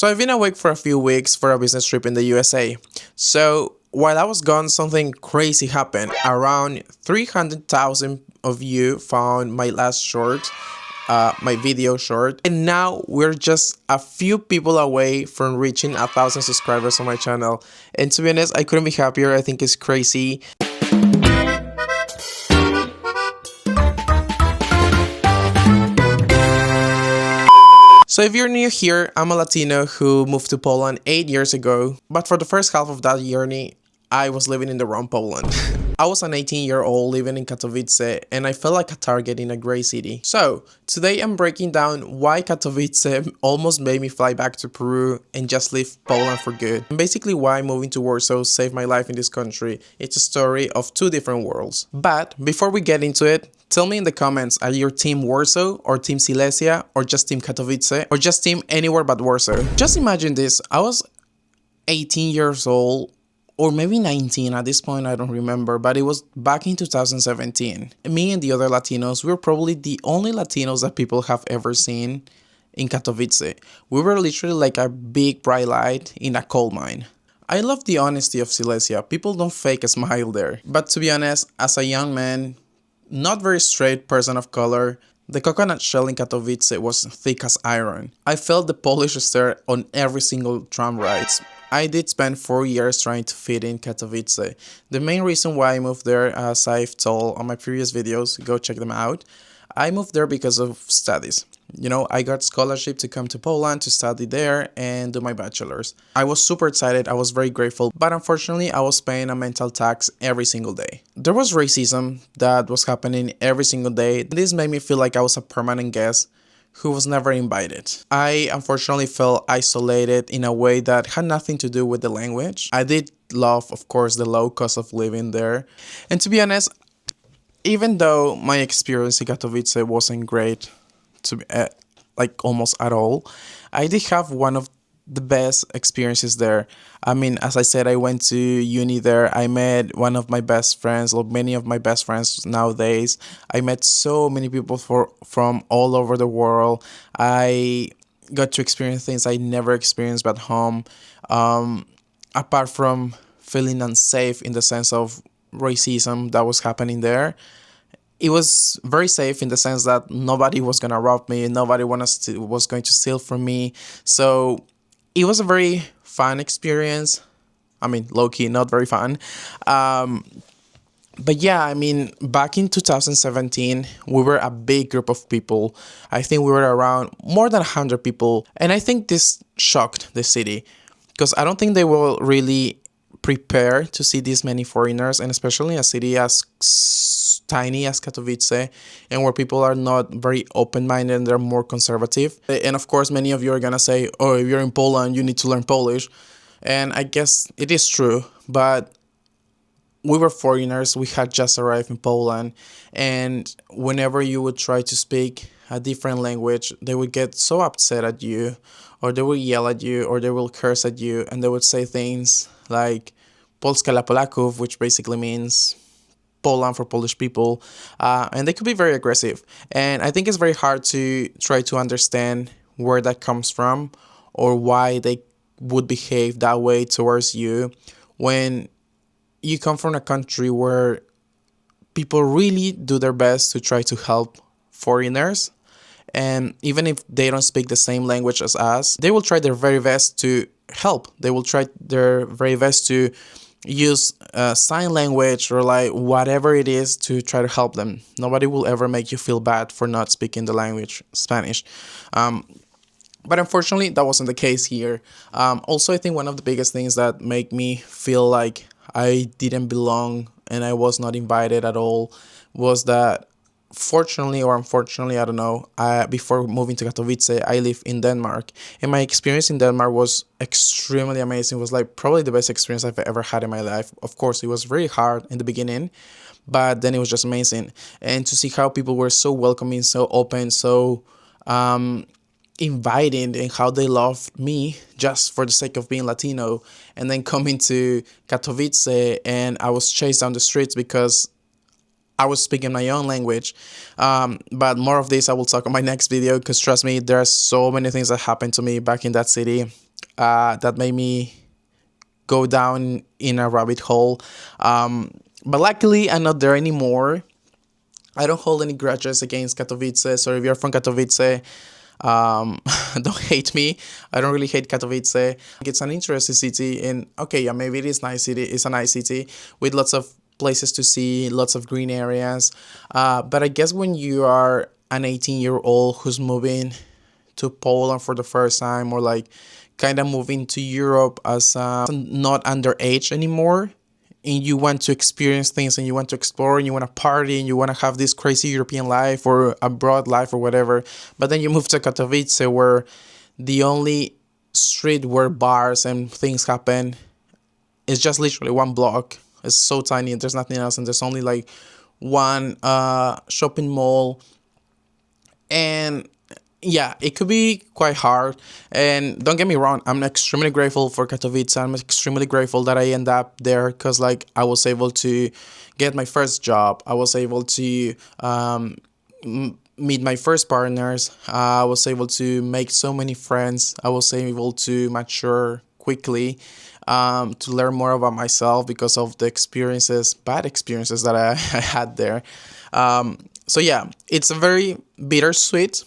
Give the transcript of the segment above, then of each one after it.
So I've been awake for a few weeks for a business trip in the USA. So while I was gone, something crazy happened. Around 300,000 of you found my last short, my video short. And now we're just a few people away from reaching 1,000 subscribers on my channel. And to be honest, I couldn't be happier. I think it's crazy. So if you're new here, I'm a Latino who moved to Poland 8 years ago, but for the first half of that journey, I was living in the wrong Poland. I was an 18-year-old living in Katowice, and I felt like a target in a grey city. So today I'm breaking down why Katowice almost made me fly back to Peru and just leave Poland for good. And basically why moving to Warsaw saved my life in this country. It's a story of two different worlds. But before we get into it, tell me in the comments, are you team Warsaw or team Silesia or just team Katowice or just team anywhere but Warsaw? Just imagine this, I was 18 years old or maybe 19 at this point, I don't remember, but it was back in 2017. Me and the other Latinos, we were probably the only Latinos that people have ever seen in Katowice. We were literally like a big bright light in a coal mine. I love the honesty of Silesia, people don't fake a smile there. But to be honest, as a young man, not very straight person of color, the coconut shell in Katowice was thick as iron. I felt the Polish stare on every single tram rides. I did spend 4 years trying to fit in Katowice. The main reason why I moved there, as I've told on my previous videos, go check them out, I moved there because of studies. You know, I got scholarship to come to Poland to study there and do my bachelor's. I was super excited, I was very grateful, but unfortunately I was paying a mental tax every single day. There was racism that was happening every single day. This made me feel like I was a permanent guest who was never invited. I unfortunately felt isolated in a way that had nothing to do with the language. I did love, of course, the low cost of living there. And to be honest, even though my experience in Katowice wasn't great, like almost at all, I did have one of the best experiences there. I mean, as I said, I went to uni there. I met one of my best friends, or many of my best friends nowadays. I met so many people from all over the world. I got to experience things I never experienced back home. Apart from feeling unsafe in the sense of racism that was happening there, it was very safe in the sense that nobody was gonna rob me, nobody was going to steal from me. So it was a very fun experience. I mean, low-key, not very fun. But yeah, I mean, back in 2017, we were a big group of people. I think we were around more than 100 people. And I think this shocked the city because I don't think they were really prepared to see this many foreigners, and especially a city as tiny as Katowice, and where people are not very open-minded and they're more conservative. And of course, many of you are gonna say, oh, if you're in Poland, you need to learn Polish. And I guess it is true, but we were foreigners, we had just arrived in Poland, and whenever you would try to speak a different language, they would get so upset at you, or they would yell at you, or they will curse at you, and they would say things like Polska dla Polaków, which basically means Poland for Polish people, and they could be very aggressive. And I think it's very hard to try to understand where that comes from or why they would behave that way towards you when you come from a country where people really do their best to try to help foreigners. And even if they don't speak the same language as us, they will try their very best to help. They will try their very best to use sign language or like whatever it is to try to help them. Nobody will ever make you feel bad for not speaking the language Spanish. But unfortunately, that wasn't the case here. Also, I think one of the biggest things that make me feel like I didn't belong and I was not invited at all was that, fortunately or unfortunately, I don't know, before moving to Katowice, I lived in Denmark. And my experience in Denmark was extremely amazing. It was like probably the best experience I've ever had in my life. Of course, it was very hard in the beginning, but then it was just amazing. And to see how people were so welcoming, so open, so inviting, and how they loved me just for the sake of being Latino. And then coming to Katowice and I was chased down the streets because I was speaking my own language. But more of this I will talk on my next video, because trust me, there are so many things that happened to me back in that city. that made me go down in a rabbit hole. But luckily, I'm not there anymore. I don't hold any grudges against Katowice. So if you're from Katowice, don't hate me. I don't really hate Katowice. It's an interesting city, and okay, yeah, maybe it is nice city. It's a nice city with lots of places to see, lots of green areas. But I guess when you are an 18-year-old who's moving to Poland for the first time, or like kind of moving to Europe as not underage anymore, and you want to experience things and you want to explore and you want to party and you want to have this crazy European life or abroad life or whatever, but then you move to Katowice where the only street where bars and things happen is just literally one block. It's so tiny and there's nothing else, and there's only like one shopping mall. And yeah, it could be quite hard. And don't get me wrong, I'm extremely grateful for Katowice. I'm extremely grateful that I end up there because, like, I was able to get my first job. I was able to meet my first partners. I was able to make so many friends. I was able to mature quickly, to learn more about myself because of the experiences, bad experiences that I had there. So yeah, it's a very bittersweet,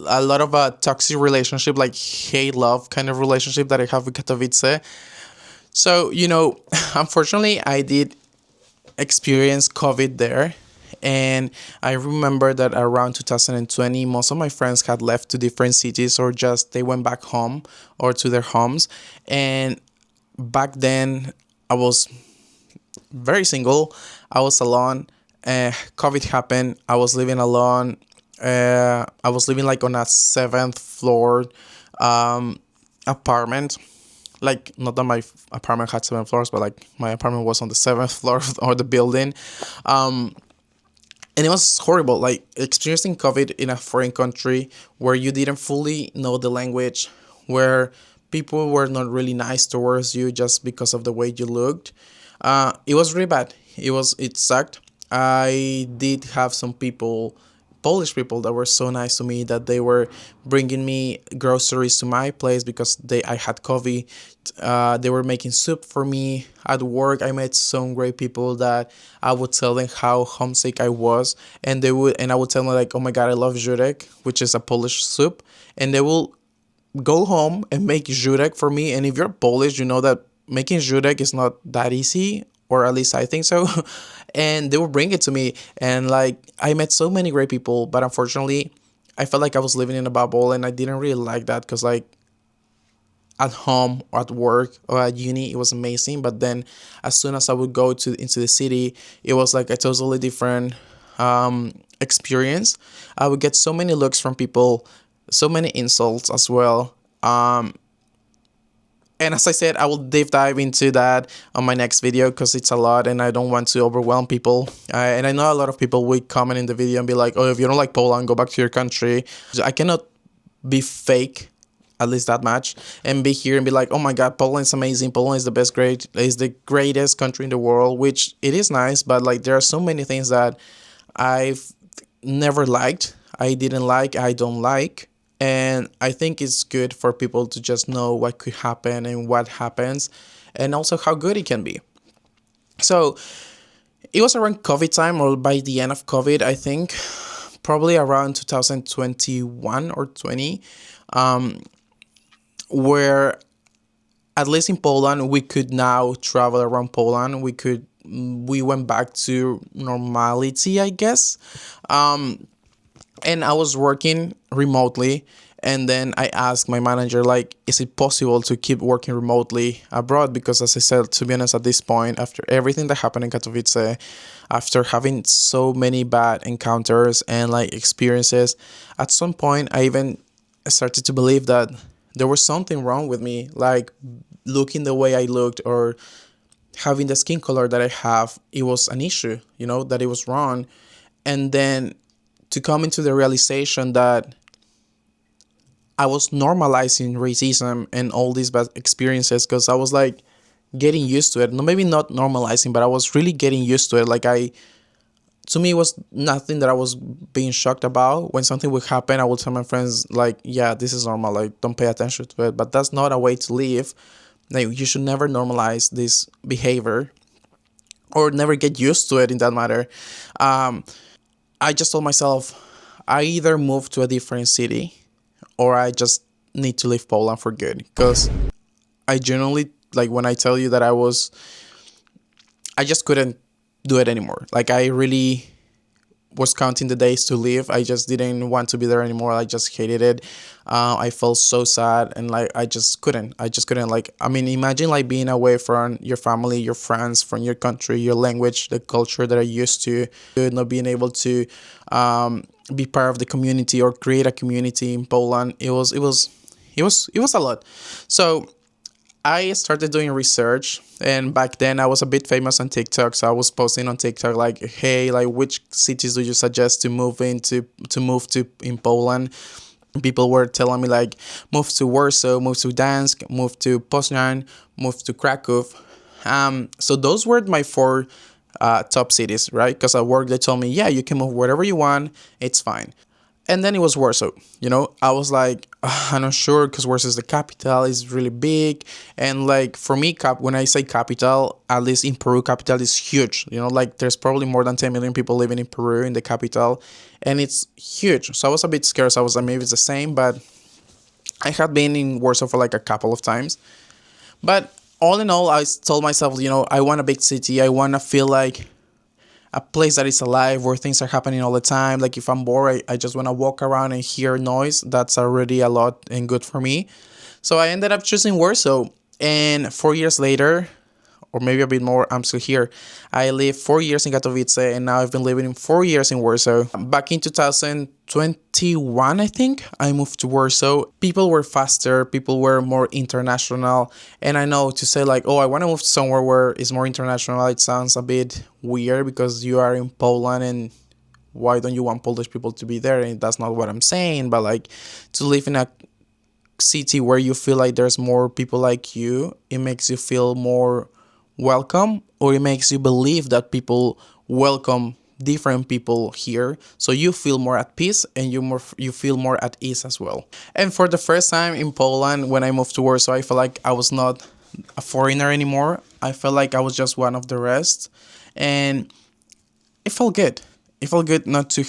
a lot of a toxic relationship, like hate love kind of relationship that I have with Katowice. So, unfortunately, I did experience COVID there. And I remember that around 2020, most of my friends had left to different cities or just they went back home or to their homes. And back then, I was very single. I was alone. COVID happened. I was living alone. I was living like on a seventh floor apartment. Like, not that my apartment had 7 floors, but like my apartment was on the seventh floor of the building. And it was horrible, like experiencing COVID in a foreign country where you didn't fully know the language, where people were not really nice towards you just because of the way you looked. It was really bad. It sucked. I did have some people, Polish people, that were so nice to me that they were bringing me groceries to my place because I had COVID. They were making soup for me at work. I met some great people that I would tell them how homesick I was, and I would tell them like, oh my god, I love żurek, which is a Polish soup, and they will go home and make żurek for me. And if you're Polish, you know that making żurek is not that easy, or at least I think so. And they would bring it to me, and like I met so many great people, but unfortunately I felt like I was living in a bubble, and I didn't really like that because like at home or at work or at uni it was amazing, but then as soon as I would go into the city, it was like a totally different experience. I would get so many looks from people, so many insults as well. And as I said, I will deep dive into that on my next video because it's a lot and I don't want to overwhelm people. And I know a lot of people will comment in the video and be like, oh, if you don't like Poland, go back to your country. I cannot be fake, at least that much, and be here and be like, oh my god, Poland is amazing. Poland is the greatest country in the world, which it is nice, but like there are so many things that I've never liked, I don't like. And I think it's good for people to just know what could happen and what happens, and also how good it can be. So it was around COVID time, or by the end of COVID, I think, probably around 2021 or 20, where at least in Poland, we could now travel around Poland. We went back to normality, I guess. And I was working remotely, and then I asked my manager, like, is it possible to keep working remotely abroad? Because as I said, to be honest, at this point, after everything that happened in Katowice, after having so many bad encounters and like experiences, at some point I even started to believe that there was something wrong with me, like looking the way I looked or having the skin color that I have. It was an issue, that it was wrong. And then to come into the realization that I was normalizing racism and all these bad experiences, because I was like getting used to it. No, maybe not normalizing, but I was really getting used to it. Like to me, it was nothing that I was being shocked about. When something would happen, I would tell my friends like, yeah, this is normal, like don't pay attention to it. But that's not a way to live. Like, you should never normalize this behavior or never get used to it in that matter. um, I just told myself, I either move to a different city or I just need to leave Poland for good. Because I genuinely, like, when I tell you that I just couldn't do it anymore. Like, I really was counting the days to leave. I just didn't want to be there anymore. I just hated it. I felt so sad, and like I just couldn't. I just couldn't. Like, I mean, imagine like being away from your family, your friends, from your country, your language, the culture that I used to, not being able to be part of the community or create a community in Poland. It was a lot. So I started doing research, and back then I was a bit famous on TikTok, so I was posting on TikTok like, "Hey, like, which cities do you suggest to move to in Poland?" People were telling me like, "Move to Warsaw, move to Gdańsk, move to Poznan, move to Krakow." So those were my four top cities, right? Because at work they told me, "Yeah, you can move wherever you want, it's fine." And then it was Warsaw. I was like, I'm not sure because Warsaw is the capital, is really big, and like for me, when I say capital, at least in Peru, capital is huge. Like there's probably more than 10 million people living in Peru in the capital, and it's huge. So I was a bit scared. So I was like, maybe it's the same, but I had been in Warsaw for like a couple of times. But all in all, I told myself, I want a big city. I want to feel like a place that is alive where things are happening all the time. Like if I'm bored, I just want to walk around and hear noise. That's already a lot and good for me. So I ended up choosing Warsaw. And 4 years later, or maybe a bit more, I'm still here. I lived 4 years in Katowice, and now I've been living in 4 years in Warsaw. Back in 2021, I think, I moved to Warsaw. People were faster, people were more international. And I know to say like, oh, I want to move to somewhere where it's more international, it sounds a bit weird because you are in Poland and why don't you want Polish people to be there? And that's not what I'm saying, but like to live in a city where you feel like there's more people like you, it makes you feel more welcome, or it makes you believe that people welcome different people here, so you feel more at peace and you feel more at ease as well. And for the first time in Poland, when I moved to Warsaw, I felt like I was not a foreigner anymore. I felt like I was just one of the rest, and it felt good. It felt good not to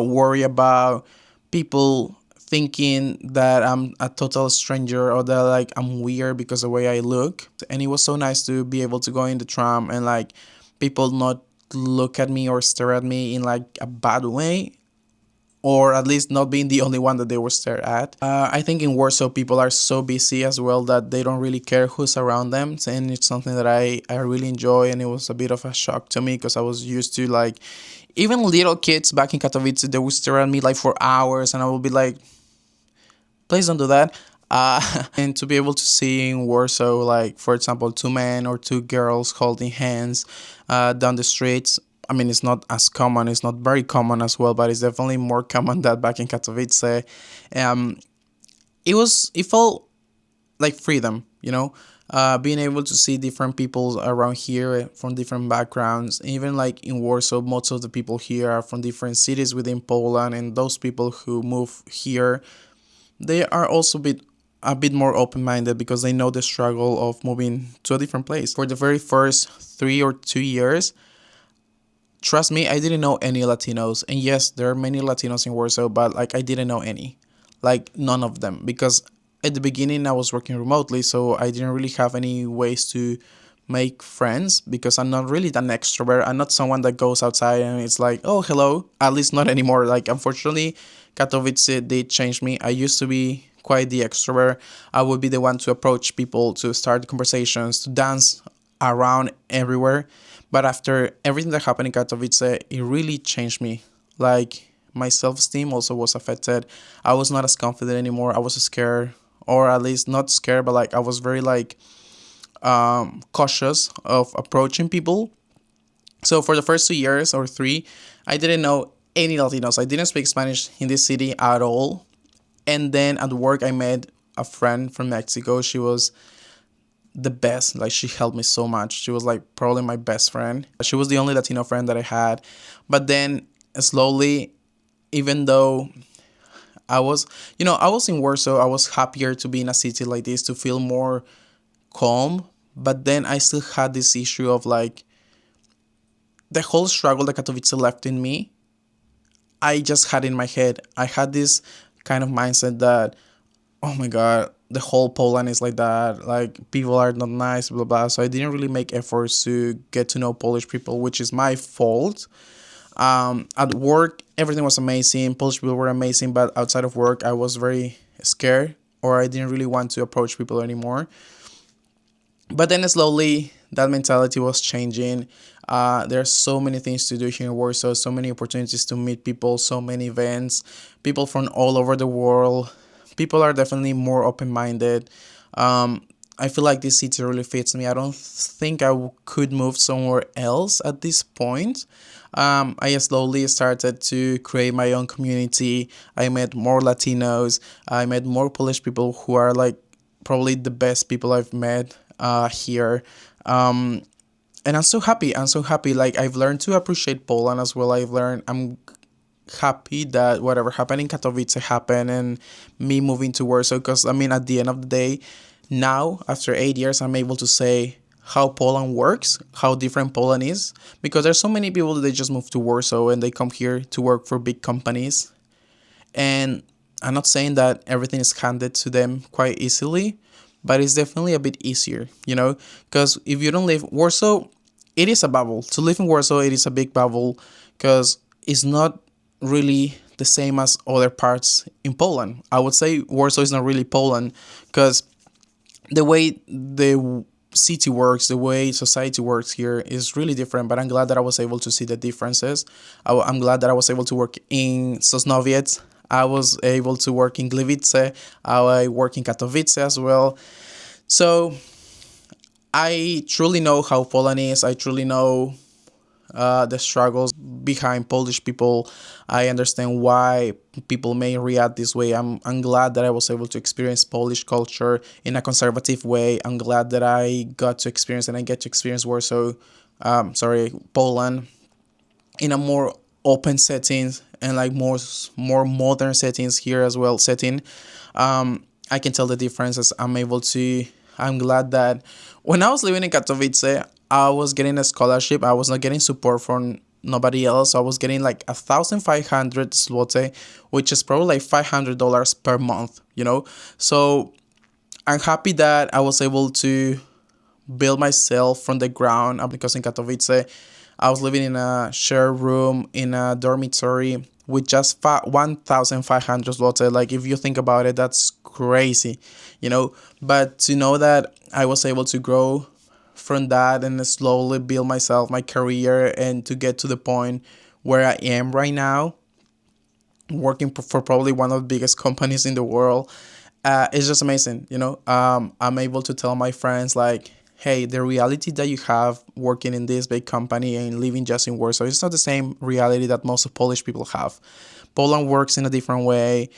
worry about people thinking that I'm a total stranger or that like I'm weird because of the way I look. And it was so nice to be able to go in the tram and like people not look at me or stare at me in like a bad way, or at least not being the only one that they were stared at. I think in Warsaw people are so busy as well that they don't really care who's around them, and it's something that I really enjoy. And it was a bit of a shock to me because I was used to like even little kids back in Katowice, they would stare at me like for hours, and I would be like, please don't do that. And to be able to see in Warsaw, like for example, two men or two girls holding hands down the streets. I mean, it's not as common. It's not very common as well, but it's definitely more common than back in Katowice. Um, it felt like freedom, being able to see different people around here from different backgrounds. Even like in Warsaw, most of the people here are from different cities within Poland, and those people who move here, they are also a bit more open-minded because they know the struggle of moving to a different place. For the very first 3 or 2 years, trust me, I didn't know any Latinos. And yes, there are many Latinos in Warsaw, but like I didn't know any. Like none of them. Because at the beginning I was working remotely, so I didn't really have any ways to make friends because I'm not really an extrovert. I'm not someone that goes outside and it's like, oh, hello. At least not anymore. Like, unfortunately, Katowice did change me. I used to be quite the extrovert. I would be the one to approach people, to start conversations, to dance around everywhere. But after everything that happened in Katowice, it really changed me. Like, my self-esteem also was affected. I was not as confident anymore. I was scared, or at least not scared, but like I was very like cautious of approaching people. So for the first 2 years or three, I didn't know any Latinos. I didn't speak Spanish in this city at all. And then at work, I met a friend from Mexico. She was the best. Like she helped me so much. She was like probably my best friend. She was the only Latino friend that I had. But then slowly, even though I was in Warsaw, I was happier to be in a city like this to feel more calm. But then I still had this issue of like the whole struggle that Katowice left in me. I just had in my head. I had this kind of mindset that, oh my god, the whole Poland is like that. Like people are not nice, blah blah. So I didn't really make efforts to get to know Polish people, which is my fault. At work, everything was amazing. Polish people were amazing, but outside of work, I was very scared, or I didn't really want to approach people anymore. But then slowly, that mentality was changing. There are so many things to do here in Warsaw, so many opportunities to meet people, so many events, people from all over the world. People are definitely more open minded. I feel like this city really fits me. I don't think could move somewhere else at this point. I slowly started to create my own community. I met more Latinos. I met more Polish people who are like probably the best people I've met here. Um, and I'm so happy. I'm so happy. Like I've learned to appreciate Poland as well. I'm happy that whatever happened in Katowice happened and me moving to Warsaw. Because I mean, at the end of the day, now after 8 years, I'm able to say how Poland works, how different Poland is. Because there's so many people that they just move to Warsaw and they come here to work for big companies. And I'm not saying that everything is handed to them quite easily, but it's definitely a bit easier, because if you don't live Warsaw, it is a bubble. To live in Warsaw, it is a big bubble because it's not really the same as other parts in Poland. I would say Warsaw is not really Poland because the way the city works, the way society works here is really different. But I'm glad that I was able to see the differences. I'm glad that I was able to work in Sosnowiec. I was able to work in Gliwice. I work in Katowice as well. So I truly know how Poland is. I truly know the struggles behind Polish people. I understand why people may react this way. I'm glad that I was able to experience Polish culture in a conservative way. I'm glad that I got to experience and I get to experience Warsaw, Poland, in a more open settings and like more modern settings here as well. I can tell the differences. I'm glad that when I was living in Katowice, I was getting a scholarship. I was not getting support from nobody else. I was getting like 1,500 zloty, which is probably like $500 per month. So I'm happy that I was able to build myself from the ground up because in Katowice, I was living in a shared room in a dormitory with just 1,500 zloty. Like if you think about it, that's crazy. But to know that I was able to grow from that and slowly build myself, my career, and to get to the point where I am right now, working for probably one of the biggest companies in the world, it's just amazing. I'm able to tell my friends like, hey, the reality that you have working in this big company and living just in Warsaw, it's not the same reality that most of Polish people have. Poland works in a different way.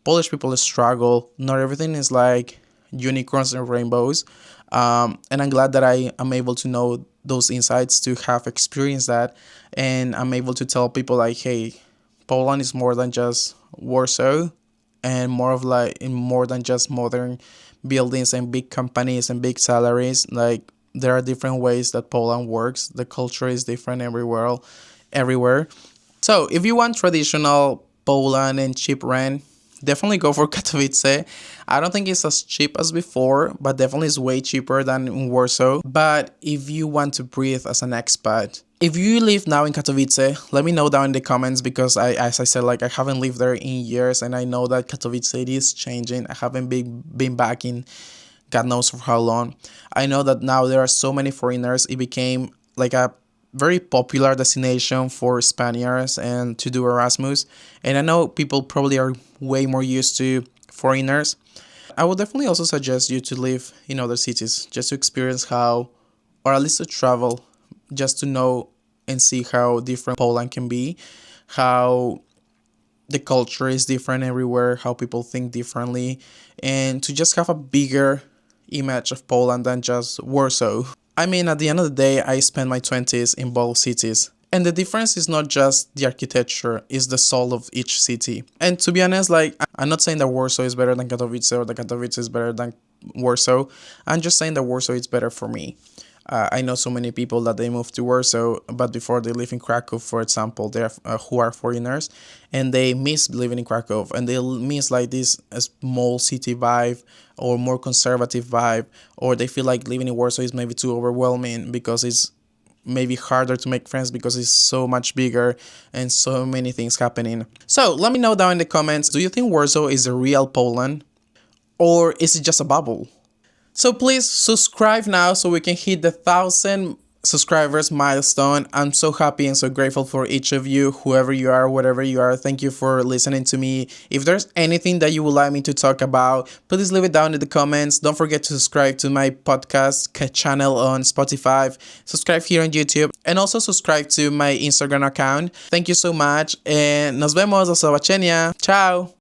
Polish people struggle. Not everything is like unicorns and rainbows. And I'm glad that I am able to know those insights, to have experienced that. And I'm able to tell people like, hey, Poland is more than just Warsaw and more than just modern buildings and big companies and big salaries. Like there are different ways that Poland works. The culture is different everywhere. So if you want traditional Poland and cheap rent, definitely go for Katowice. I don't think it's as cheap as before, but definitely it's way cheaper than in Warsaw. But if you want to breathe as an expat, if you live now in Katowice, let me know down in the comments because as I said, like I haven't lived there in years and I know that Katowice is changing. I haven't been back in God knows for how long. I know that now there are so many foreigners. It became like a very popular destination for Spaniards and to do Erasmus. And I know people probably are way more used to foreigners. I would definitely also suggest you to live in other cities just to experience how, or at least to travel, just to know and see how different Poland can be, how the culture is different everywhere, how people think differently, and to just have a bigger image of Poland than just Warsaw. I mean, at the end of the day, I spent my 20s in both cities. And the difference is not just the architecture, it's the soul of each city. And to be honest, like, I'm not saying that Warsaw is better than Katowice or that Katowice is better than Warsaw. I'm just saying that Warsaw is better for me. I know so many people that they moved to Warsaw, but before they live in Krakow, for example, they are who are foreigners, and they miss living in Krakow, and they miss like this small city vibe or more conservative vibe, or they feel like living in Warsaw is maybe too overwhelming because it's maybe harder to make friends because it's so much bigger and so many things happening. So let me know down in the comments, do you think Warsaw is a real Poland, or is it just a bubble? So please subscribe now so we can hit the 1,000 subscribers milestone. I'm so happy and so grateful for each of you, whoever you are, whatever you are. Thank you for listening to me. If there's anything that you would like me to talk about, please leave it down in the comments. Don't forget to subscribe to my podcast channel on Spotify, subscribe here on YouTube, and also subscribe to my Instagram account. Thank you so much, and nos vemos, do zobaczenia. Ciao!